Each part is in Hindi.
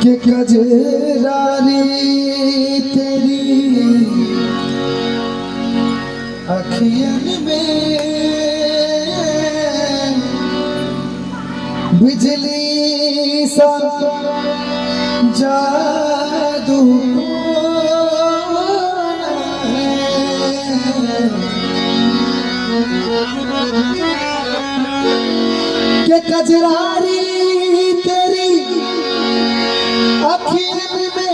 कि कजरारी तेरी अखियन में बिजली सा जादू के कजरारी तेरी अखियन में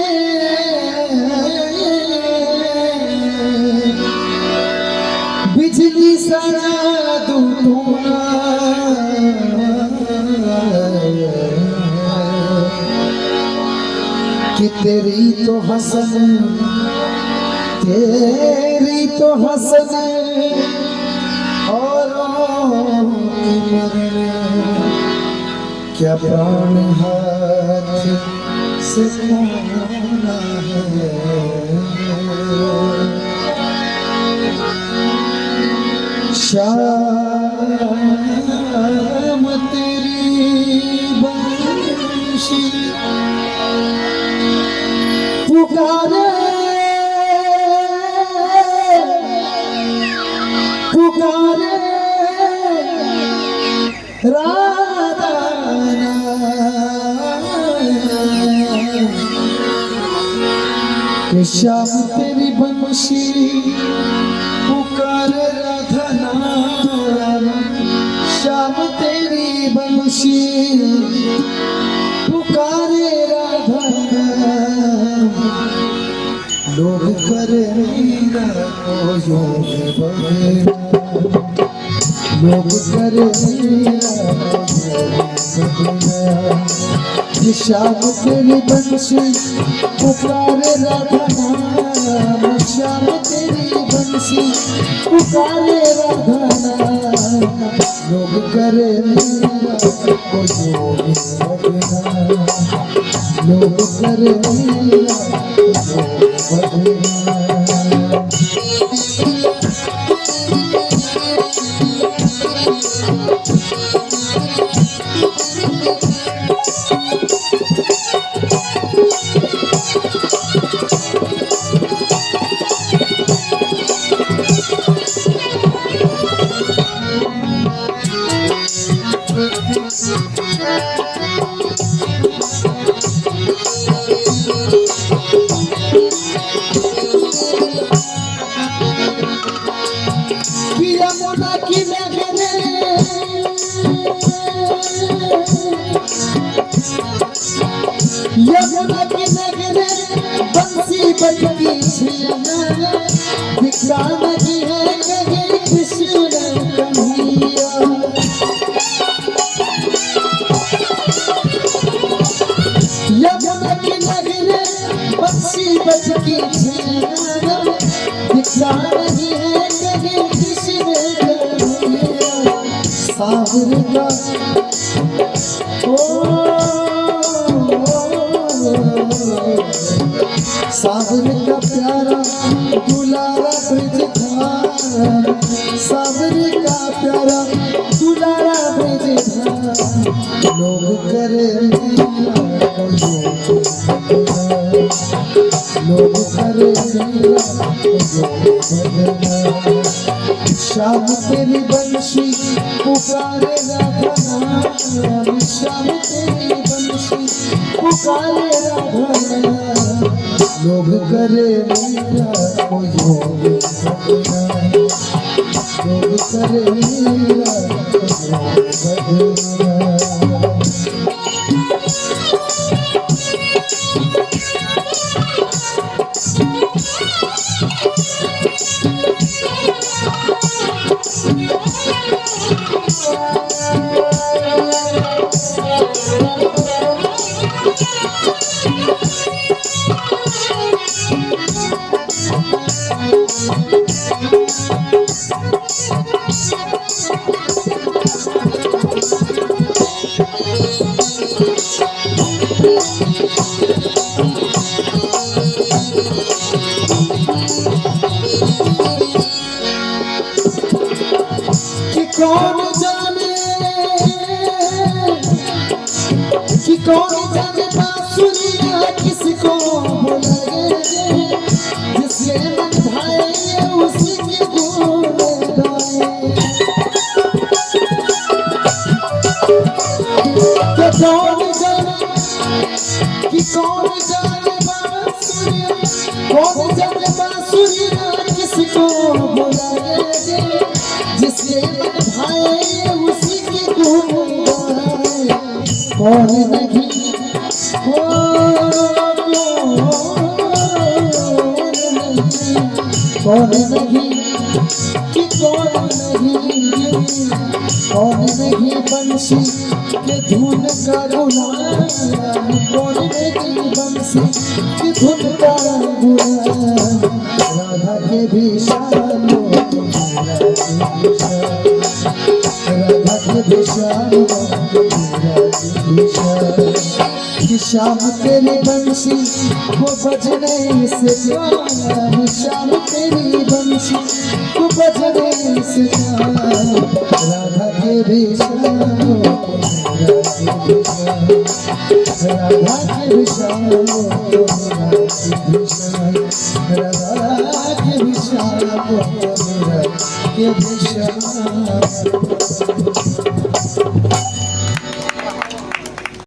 बिजली सा जादू कि तेरी तो हसन औरों की मरण क्या प्राण हाथ से खोना है। शाम तेरी बंशी पुकारे पुकारे राधा कि शाम तेरी बंशी पुकारे राधा नाम। शाम तेरी बंशी पुकारे राधा नाम। लोग करे मीरा को योग बगैरा, लोग करे मीरा को ये शाम तेरी बंशी पुकारे राधा नाम। शाम तेरी बंशी पुकारे राधा नाम। लोग करे मीरा को योग बगैरा, लोग करे मीरा को योग बगैरा। यमुना की नगरे बंसी बजती दिखा नहीं है कहीं कृष्ण कन्हैया। यमुना की नगरे बंसी बजती दिखा नहीं है कहीं कृष्ण कन्हैया। सावर का सावर का प्यारा दुलारा ब्रजधाम। सावर का प्यारा दुलारा ब्रजधाम। लोग करे मीरा को योग बगैरा, लोग करे मीरा को योग बगैरा। शाम तेरी बंशी पुकारे राधा नाम। शाम तेरी बंशी पुकारे राधा नाम। लोग करे मीरा को योग बगैरा, लोग करे मीरा को योग बगैरा। कि कौन जाने बांसुरी कि कौन जाने बांसुरिया किसको बुलाए रे, जिसके मन भाए उसी की धुन गाए। कौन नहीं कौन नहीं कि कौन नहीं बंसी के धुन का गुलाम, कौन नहीं बंसी के धुन का गुलाम। राधा के भी शान राधा के भी शान कि श्याम तेरी बंसी वो बजने से जान, श्याम तेरी बंसी वो बजने से जान। राधा के भी श्याम राधा के भी श्याम राधा के भी श्याम के भी श्याम।